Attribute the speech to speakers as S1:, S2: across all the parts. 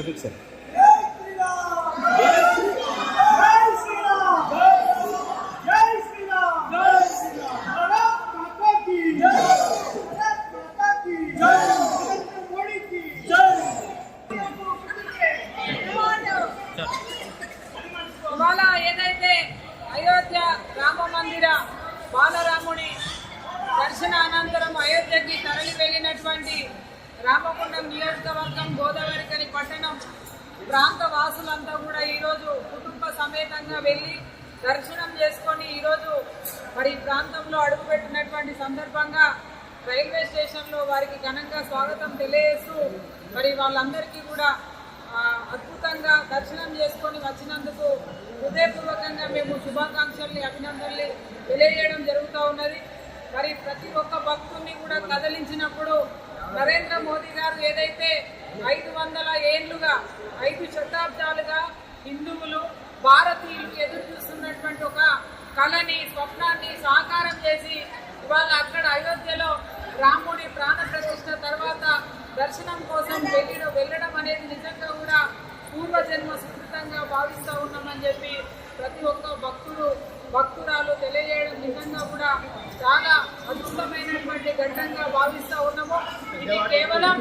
S1: Fix
S2: ఇవాళ ఏదైతే అయోధ్య రామ మందిర బాలరాముని దర్శన అనంతరం అయోధ్యకి తరలి వెళ్ళినటువంటి రామగుండం నియోజకవర్గం గోదావరికని పట్టణం ప్రాంత వాసులంతా కూడా ఈరోజు కుటుంబ సమేతంగా వెళ్ళి దర్శనం చేసుకొని ఈరోజు మరి ప్రాంతంలో అడుగుపెట్టినటువంటి సందర్భంగా రైల్వే స్టేషన్లో వారికి ఘనంగా స్వాగతం తెలియజేస్తూ మరి వాళ్ళందరికీ కూడా అద్భుతంగా దర్శనం చేసుకొని వచ్చినందుకు హృదయపూర్వకంగా మేము శుభాకాంక్షల్ని అభినందనల్ని తెలియజేయడం జరుగుతూ ఉన్నది. మరి ప్రతి ఒక్క భక్తుల్ని కూడా కదిలించినప్పుడు నరేంద్ర మోదీ గారు ఏదైతే 500 ఏళ్లుగా 5 శతాబ్దాలుగా హిందువులు భారతీయులు ఎదురు చూస్తున్నటువంటి ఒక కళని స్వప్నాన్ని సాకారం చేసి ఇవాళ అక్కడ అయోధ్యలో రాముడి ప్రాణ ప్రతిష్ఠ తర్వాత దర్శనం కోసం వెళ్ళడం అనేది నిజంగా కూడా పూర్వజన్మ సుకృతంగా భావిస్తూ ఉన్నామని చెప్పి ప్రతి ఒక్క భక్తురాలు తెలియజేయడం నిజంగా కూడా చాలా అద్భుతమైనటువంటి ఘట్టంగా భావిస్తూ ఉన్నాము. ఇది కేవలం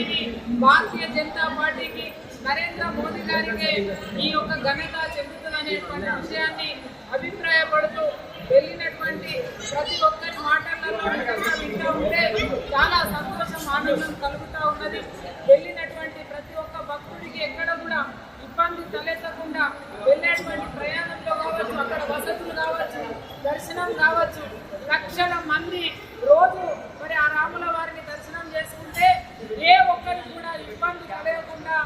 S2: ఇది భారతీయ జనతా పార్టీకి నరేంద్ర మోదీ గారికి ఈ యొక్క ఘనత చెందుతుందనేటువంటి విషయాన్ని అభిప్రాయపడుతూ వెళ్ళినటువంటి ప్రతి ఒక్కరి మాటలలో వింటూ ఉంటే చాలా సంతోషం ఆనందం కలుగుతూ ఉన్నది. వెళ్ళినటువంటి ప్రతి ఒక్క భక్తుడికి ఎక్కడ కూడా ఇబ్బంది తలెత్తకుండా వెళ్ళేటువంటి ప్రయాణంలో కావచ్చు, అక్కడ వసతులు కావచ్చు, దర్శనం కావచ్చు, లక్షల మంది రోజు మరి ఆ రాముల వారిని దర్శనం చేసుకుంటే ఏ ఒక్కరికి కూడా ఇబ్బంది కలగకుండా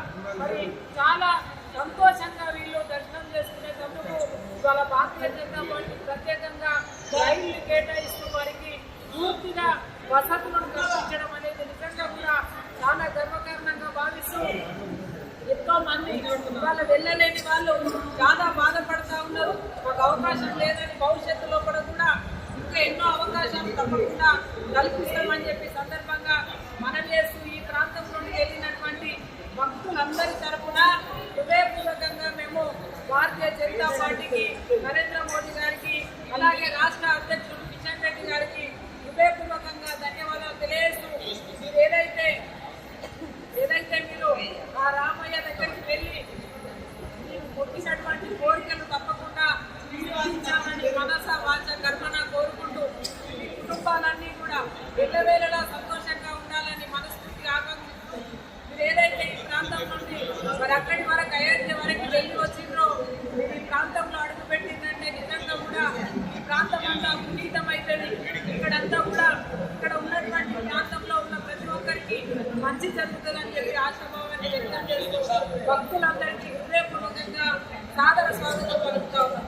S2: మరి చాలా సంతోషంగా వీళ్ళు దర్శనం చేసుకునేటందుకు ఇవాళ భారతీయ జనతా పార్టీ ప్రత్యేకంగా రైళ్లు కేటాయిస్తూ వారికి పూర్తిగా వసతులను కల్పించడం అనేది నిజంగా కూడా చాలా గర్వకారణంగా భావిస్తూ ఎంతో మంది వాళ్ళు వెళ్ళలేని వాళ్ళు చాలా బాధపడతా ఉన్నారు. మాకు అవకాశం లేదని భవిష్యత్తులో కూడా ఇంకా ఎన్నో అవకాశాలు తప్పకుండా కల్పిస్తామని చెప్పి సందర్భంగా మనవి చేస్తూ ఈ ప్రాంతంలోకి వెళ్ళినటువంటి భక్తులందరి తరఫున హృదయపూర్వకంగా మేము భారతీయ జనతా పార్టీకి, నరేంద్ర మోదీ గారికి, అలాగే రాష్ట్ర అధ్యక్షుడు కిషన్ రెడ్డి గారికి హృదయపూర్వకంగా ధన్యవాదాలు తెలియజేస్తూ మీరు ఏదైతే మీరు ఆ రామయ్య దగ్గరికి వెళ్ళి మీరు కొట్టినటువంటి కోరికలు తప్పకుండా విశ్వాసించాలని మనస వాచ కర్మన కోరుకుంటూ మీ కుటుంబాలన్నీ కూడా ఎల్లవేళలా సంతోషంగా ఉండాలని మనస్ఫూర్తిగా ఆకాంక్షిస్తూ మీరు ఏదైతే ఈ ప్రాంతం నుండి మరి అక్కడి వరకు అయోధ్య వరకు వెళ్ళి వచ్చిండ్రో మీరు ఈ ప్రాంతంలో అడుగుపెట్టిందంటే నిజంగా కూడా ఈ ప్రాంతం అంతా పునీతమైతుంది. ఇక్కడంతా కూడా ఇక్కడ ఉన్నటువంటి ప్రాంతంలో ఉన్న ప్రతి ఒక్కరికి మంచి జరుగుతుందని చెప్పి ఆశాభావాన్ని వ్యక్తం చేస్తూ భక్తులందరికీ హృదయపూర్వకంగా సాదర స్వాగతం పలుకుతా ఉన్నాం.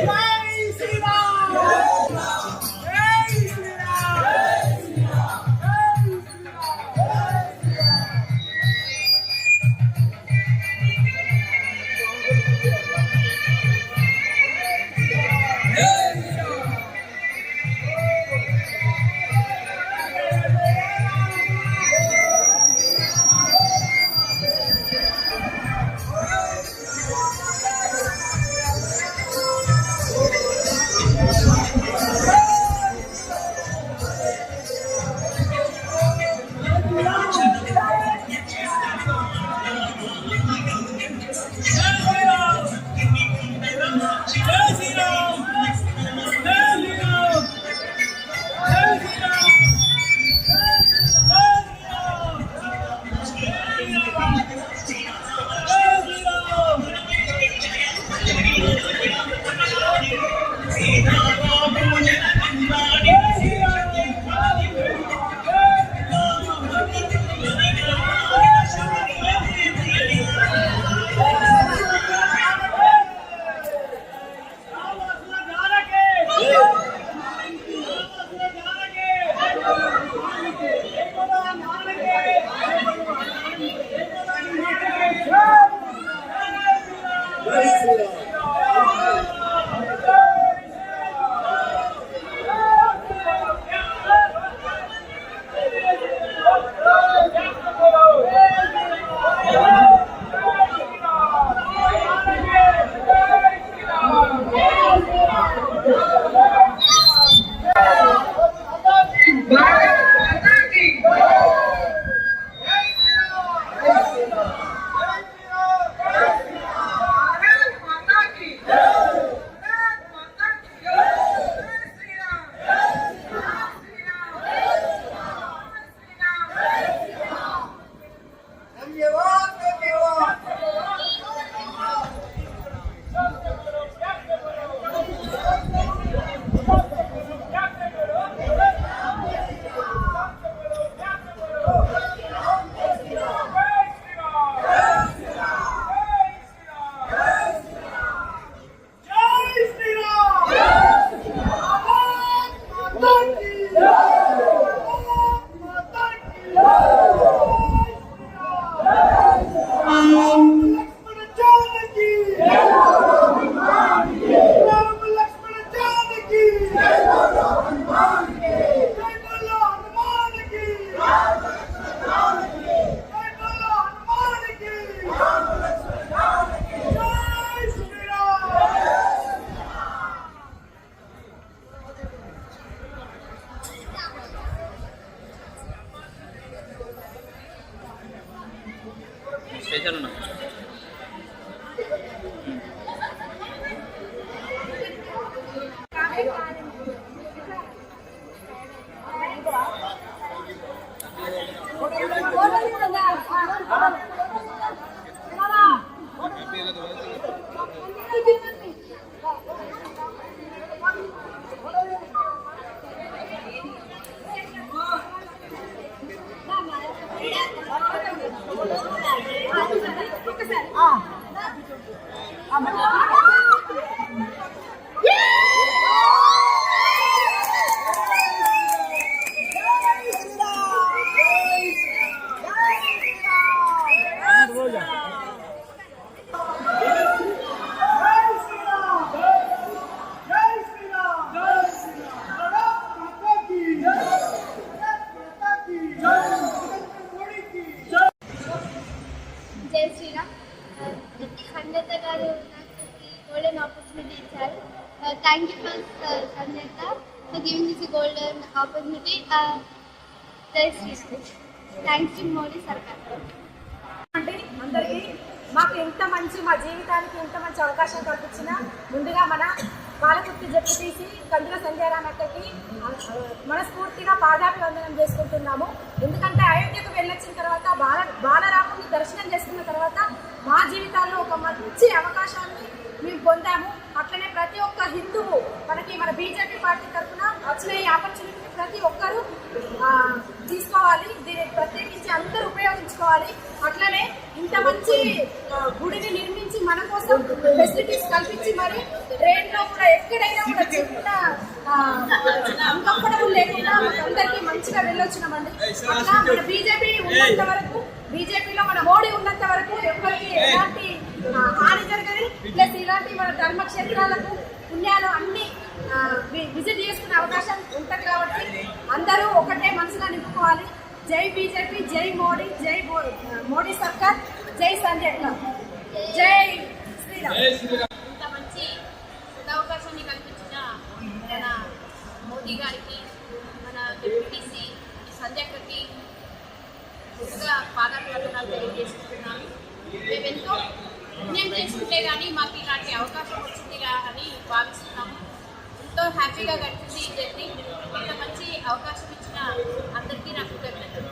S3: Jai
S1: స్పెషల్ ఉన్నా
S3: జై శ్రీరామ్. సంజత గారు నాకు గోల్డెన్ ఆపర్చునిటీ ఇచ్చారు. Thank you for Sanjata for giving this golden opportunity. జై శ్రీరామ్. థ్యాంక్స్ టు మోడీ సర్కార్.
S4: అంటే అందరికీ మాకు ఎంత మంచి మా జీవితానికి ఎంత మంచి అవకాశం కల్పించిన ముందుగా మన పాలకుర్తి జడ్పీటీసీ కందుల సంజయరామ్ అక్కకి మనస్ఫూర్తిగా పాదాభివందనం చేసుకుంటున్నాము. ఎందుకంటే అయోధ్యకు వెళ్ళొచ్చిన తర్వాత బాలరాముని దర్శనం చేసుకున్న తర్వాత మా జీవితాల్లో ఒక మంచి అవకాశాన్ని మేము పొందాము. అట్లనే ప్రతి ఒక్క హిందువు మన బీజేపీ పార్టీ తరఫున వచ్చిన ఈ ఆపర్చునిటీ ప్రతి ఒక్కరూ తీసుకోవాలి. దీన్ని ప్రత్యేకించి అందరూ ఉపయోగించుకోవాలి. అట్లనే ఇంత మంచి గుడిని నిర్మించి మన కోసం ఫెసిలిటీస్ కల్పించి మరి ట్రైన్లో కూడా ఎక్కడైనా కూడా చిన్న అన్కంఫర్టబుల్ లేకుండా అందరికీ మంచిగా వెళ్ళొచ్చినామండి. అట్లా మన బీజేపీ ఉన్నంత వరకు, బీజేపీలో మన మోడీ ఉన్నంత వరకు ఎవరికి ఎలాంటి హాని జరగదు. ప్లస్ ఇలాంటి మన ధర్మక్షేత్రాలకు పుణ్యాలు అన్ని విజిట్ చేసుకునే అవకాశం ఉంటుంది. కాబట్టి అందరూ ఒకటే మనసుగా నింపుకోవాలి. జై బీజేపీ, జై మోడీ, జై మోడీ సర్కార్, జై సంజయ్, జై శ్రీరామ్.
S3: ఇంత మంచి అవకాశాన్ని కల్పించిన మన మోదీ గారికి, మన డిప్యూటీసీ సంజయ్కి ముందుగా పాదాభివందనాలు తెలియజేసుకుంటున్నాను. మేము ఎంతో పుణ్యం చేసుకుంటే కానీ మాకు ఇలాంటి అవకాశం వచ్చిందిగా అని భావిస్తున్నాము. ఎంతో హ్యాపీగా గడిచింది ఈ జర్నీ. ఇంత మంచి అవకాశం ఇచ్చిన అందరికీ నాకు కృతజ్ఞతలు.